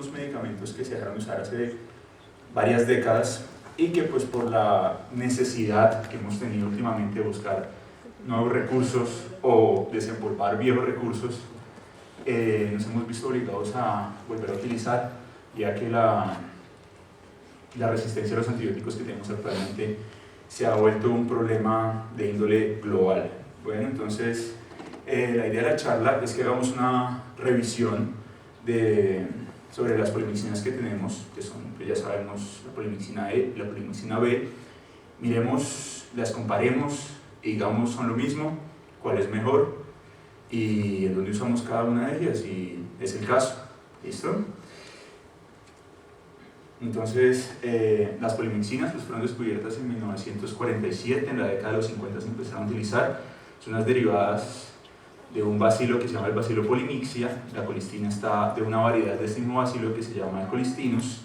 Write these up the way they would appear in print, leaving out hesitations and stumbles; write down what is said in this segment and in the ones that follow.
unos medicamentos que se dejaron de usar hace varias décadas y que pues por la necesidad que hemos tenido últimamente de buscar nuevos recursos o desempolvar viejos recursos, nos hemos visto obligados a volver a utilizar, ya que la resistencia a los antibióticos que tenemos actualmente se ha vuelto un problema de índole global. Bueno, entonces la idea de la charla es que hagamos una revisión sobre las polimicinas que tenemos, que son, pues ya sabemos, la polimicina E y la polimicina B. Miremos, las comparemos y digamos son lo mismo, cuál es mejor y en dónde usamos cada una de ellas, y es el caso. ¿Listo? Entonces, las polimicinas pues, fueron descubiertas en 1947, en la década de los 50 se empezaron a utilizar. Son unas derivadas de un bacilo que se llama el bacilo polymyxia. La colistina está de una variedad de este mismo bacilo que se llama el colistinus.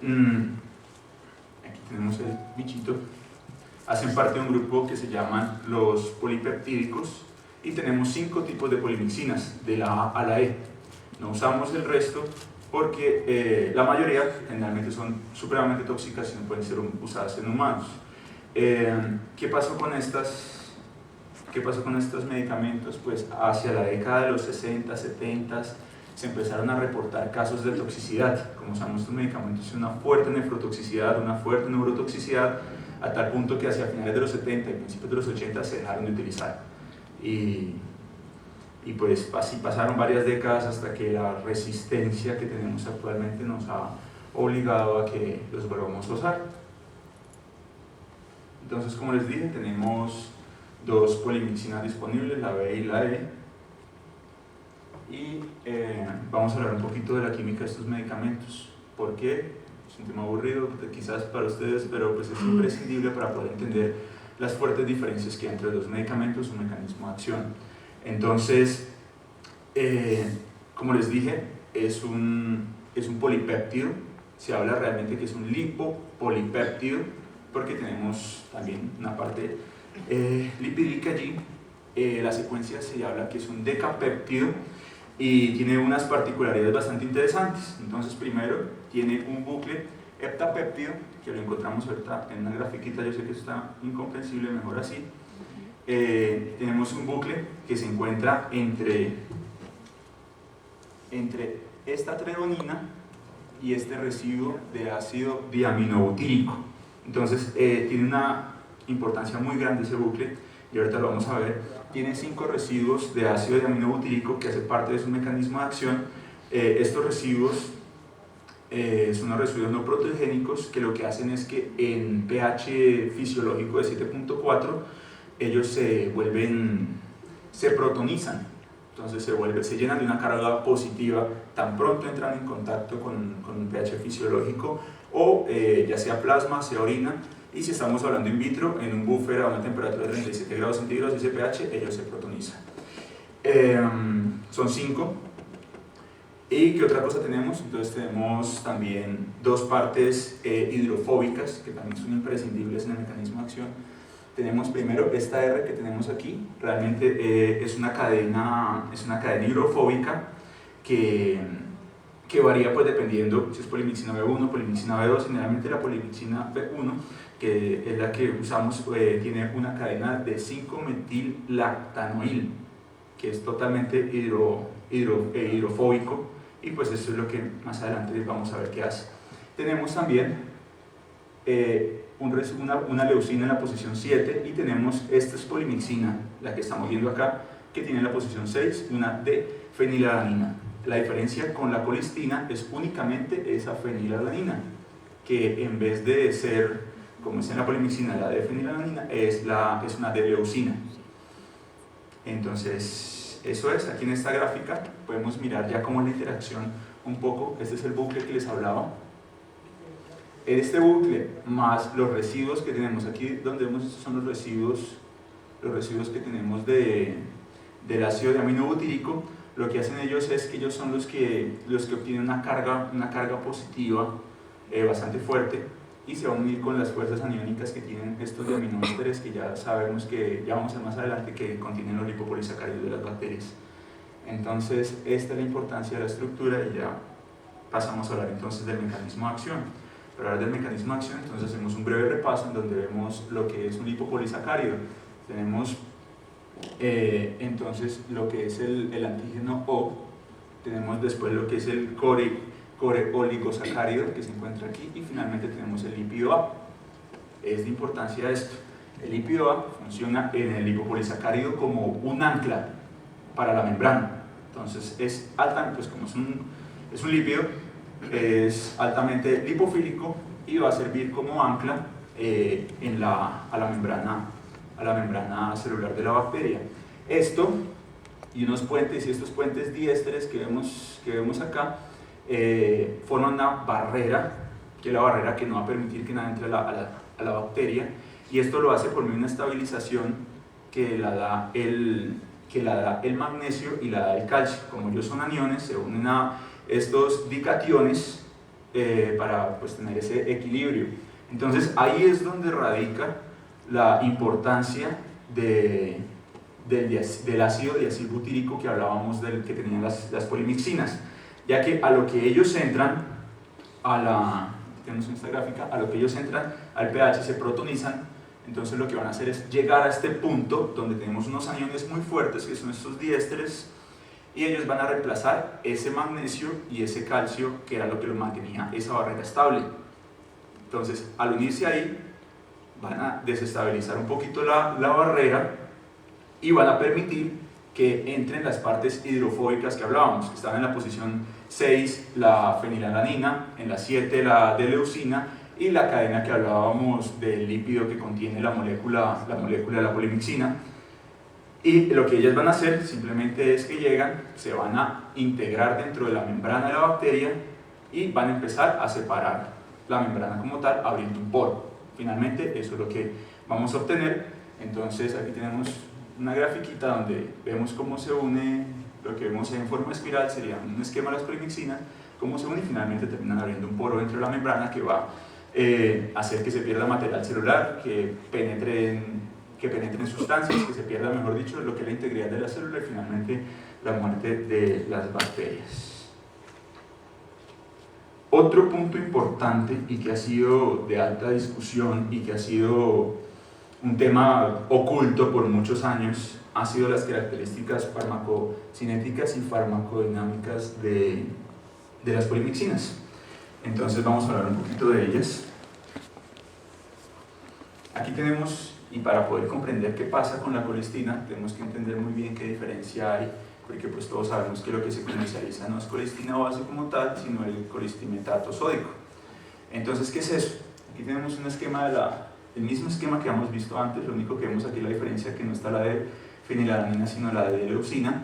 Aquí tenemos el bichito. Hacen parte de un grupo que se llaman los polipeptídicos y tenemos 5 tipos de polimicinas, de la A a la E. No usamos el resto porque la mayoría generalmente son supremamente tóxicas y no pueden ser usadas en humanos. ¿Qué pasó con estos medicamentos? Pues hacia la década de los 60, 70 se empezaron a reportar casos de toxicidad. Como sabemos, estos medicamentos tienen una fuerte nefrotoxicidad, una fuerte neurotoxicidad, a tal punto que hacia finales de los 70 y principios de los 80 se dejaron de utilizar. Y pues así pasaron varias décadas hasta que la resistencia que tenemos actualmente nos ha obligado a que los volvamos a usar. Entonces, como les dije, tenemos 2 polimicinas disponibles, la B y la E, y vamos a hablar un poquito de la química de estos medicamentos. ¿Por qué? Es un tema aburrido quizás para ustedes, pero pues es imprescindible para poder entender las fuertes diferencias que hay entre los medicamentos, su mecanismo de acción. Entonces, como les dije, es un polipéptido. Se habla realmente que es un lipopolipéptido porque tenemos también una parte lipídica allí. La secuencia se habla que es un decapéptido y tiene unas particularidades bastante interesantes. Entonces, primero tiene un bucle heptapéptido, que lo encontramos ahorita en una grafiquita. Yo sé que está incomprensible, mejor así. Tenemos un bucle que se encuentra entre esta treonina y este residuo de ácido diaminobutírico. Entonces tiene una importancia muy grande ese bucle, y ahorita lo vamos a ver. Tiene 5 residuos de ácido diaminobutírico que hace parte de su mecanismo de acción. Estos residuos son los residuos no proteogénicos, que lo que hacen es que en pH fisiológico de 7.4 ellos se protonizan. Entonces se llenan de una carga positiva tan pronto entran en contacto con un pH fisiológico, o ya sea plasma, sea orina, y si estamos hablando in vitro, en un buffer a una temperatura de 37 grados centígrados, ese pH, ellos se protonizan. Son 5. ¿Y qué otra cosa tenemos? Entonces tenemos también 2 partes hidrofóbicas, que también son imprescindibles en el mecanismo de acción. Tenemos primero esta R que tenemos aquí, realmente es una cadena hidrofóbica que varía pues dependiendo si es polimicina B1, polimicina B2. Generalmente la polimicina B1, que es la que usamos, tiene una cadena de 5-metil-lactanoil, que es totalmente hidrofóbico, y pues eso es lo que más adelante vamos a ver qué hace. Tenemos también una leucina en la posición 7, y tenemos esta es polimicina, la que estamos viendo acá, que tiene en la posición 6 una de fenilalanina. La diferencia con la colistina es únicamente esa fenilalanina, que en vez de ser, como es en la polimicina, la de fenilalanina, es una de leucina. Entonces, eso es, aquí en esta gráfica podemos mirar ya cómo es la interacción un poco. Este es el bucle que les hablaba. Este bucle más los residuos que tenemos aquí, donde vemos, estos son los residuos que tenemos del ácido diaminobutírico. Lo que hacen ellos es que ellos son los que obtienen una carga positiva bastante fuerte, y se van a unir con las fuerzas aniónicas que tienen estos diaminoésteres, que ya sabemos que ya vamos a ver más adelante que contienen los lipopolisacáridos de las bacterias. Entonces esta es la importancia de la estructura, y ya pasamos a hablar entonces del mecanismo de acción. Para hablar del mecanismo de acción, entonces hacemos un breve repaso en donde vemos lo que es un lipopolisacárido. Tenemos entonces lo que es el antígeno O, tenemos después lo que es el core oligosacárido que se encuentra aquí, y finalmente tenemos el lípido A. Es de importancia esto. El lípido A funciona en el lipopolisacárido como un ancla para la membrana. Entonces es altamente, pues como es un lípido, es altamente lipofílico y va a servir como ancla a la membrana celular de la bacteria. Esto y unos puentes, y estos puentes diésteres que vemos acá forman una barrera, que es la barrera que no va a permitir que nada entre a la bacteria, y esto lo hace por medio de una estabilización que la da el magnesio y la da el calcio. Como ellos son aniones, se unen a estos dicationes para pues, tener ese equilibrio. Entonces ahí es donde radica la importancia del ácido diacilbutírico que hablábamos del que tenían las polimixinas, ya que a lo que ellos entran tenemos esta gráfica, a lo que ellos entran al pH se protonizan. Entonces lo que van a hacer es llegar a este punto donde tenemos unos aniones muy fuertes que son estos diésteres, y ellos van a reemplazar ese magnesio y ese calcio que era lo que los mantenía esa barrera estable. Entonces al unirse ahí van a desestabilizar un poquito la barrera y van a permitir que entren las partes hidrofóbicas que hablábamos, que están en la posición 6 la fenilalanina, en la 7 la D-leucina, y la cadena que hablábamos del lípido que contiene la molécula de la polimixina. Y lo que ellas van a hacer simplemente es que llegan, se van a integrar dentro de la membrana de la bacteria y van a empezar a separar la membrana como tal, abriendo un poro. Finalmente eso es lo que vamos a obtener. Entonces aquí tenemos una grafiquita donde vemos cómo se une, lo que vemos en forma espiral sería un esquema de las polimixinas, cómo se une y finalmente terminan abriendo un poro dentro de la membrana que va a hacer que se pierda material celular, que penetren sustancias, que se pierda, mejor dicho, lo que es la integridad de la célula y finalmente la muerte de las bacterias. Otro punto importante y que ha sido de alta discusión y que ha sido un tema oculto por muchos años ha sido las características farmacocinéticas y farmacodinámicas de las polimixinas. Entonces vamos a hablar un poquito de ellas. Aquí tenemos, y para poder comprender qué pasa con la colistina, tenemos que entender muy bien qué diferencia hay, porque pues todos sabemos que lo que se comercializa no es colistina base como tal, sino el colistimetato sódico. Entonces, ¿qué es eso? Aquí tenemos un esquema el mismo esquema que hemos visto antes, lo único que vemos aquí la diferencia que no está la de fenilalanina sino la de leucina.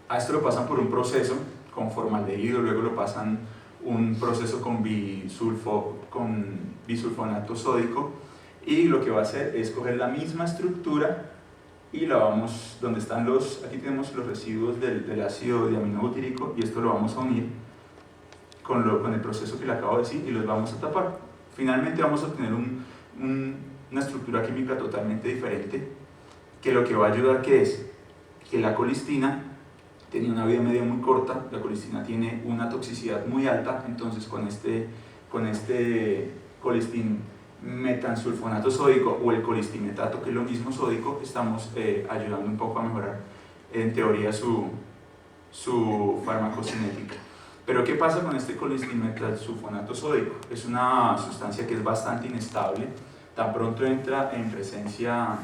A esto lo pasan por un proceso con formaldehído, luego lo pasan un proceso con bisulfonato sódico, y lo que va a hacer es coger la misma estructura y la vamos, donde están aquí tenemos los residuos del ácido diaminobutírico, y esto lo vamos a unir con el proceso que le acabo de decir y los vamos a tapar. Finalmente vamos a obtener una estructura química totalmente diferente, que lo que va a ayudar que es que la colistina tenía una vida media muy corta, la colistina tiene una toxicidad muy alta, entonces con este colistin metansulfonato sódico o el colistimetato, que es lo mismo sódico, estamos ayudando un poco a mejorar en teoría su farmacocinética. Pero ¿qué pasa con este colistimetasulfonato sódico? Es una sustancia que es bastante inestable, tan pronto entra en presencia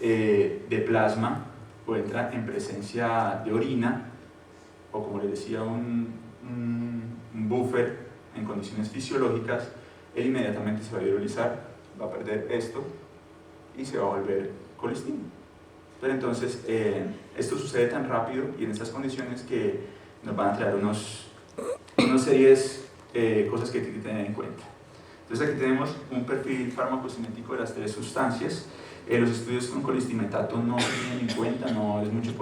de plasma o entra en presencia de orina, o como les decía, un buffer en condiciones fisiológicas, él inmediatamente se va a hidrolizar, va a perder esto y se va a volver colistina. Pero entonces esto sucede tan rápido y en estas condiciones que nos van a traer unas series cosas que hay que tener en cuenta. Entonces aquí tenemos un perfil farmacocinético de las tres sustancias. Los estudios con colistimetato no se tienen en cuenta, no es mucho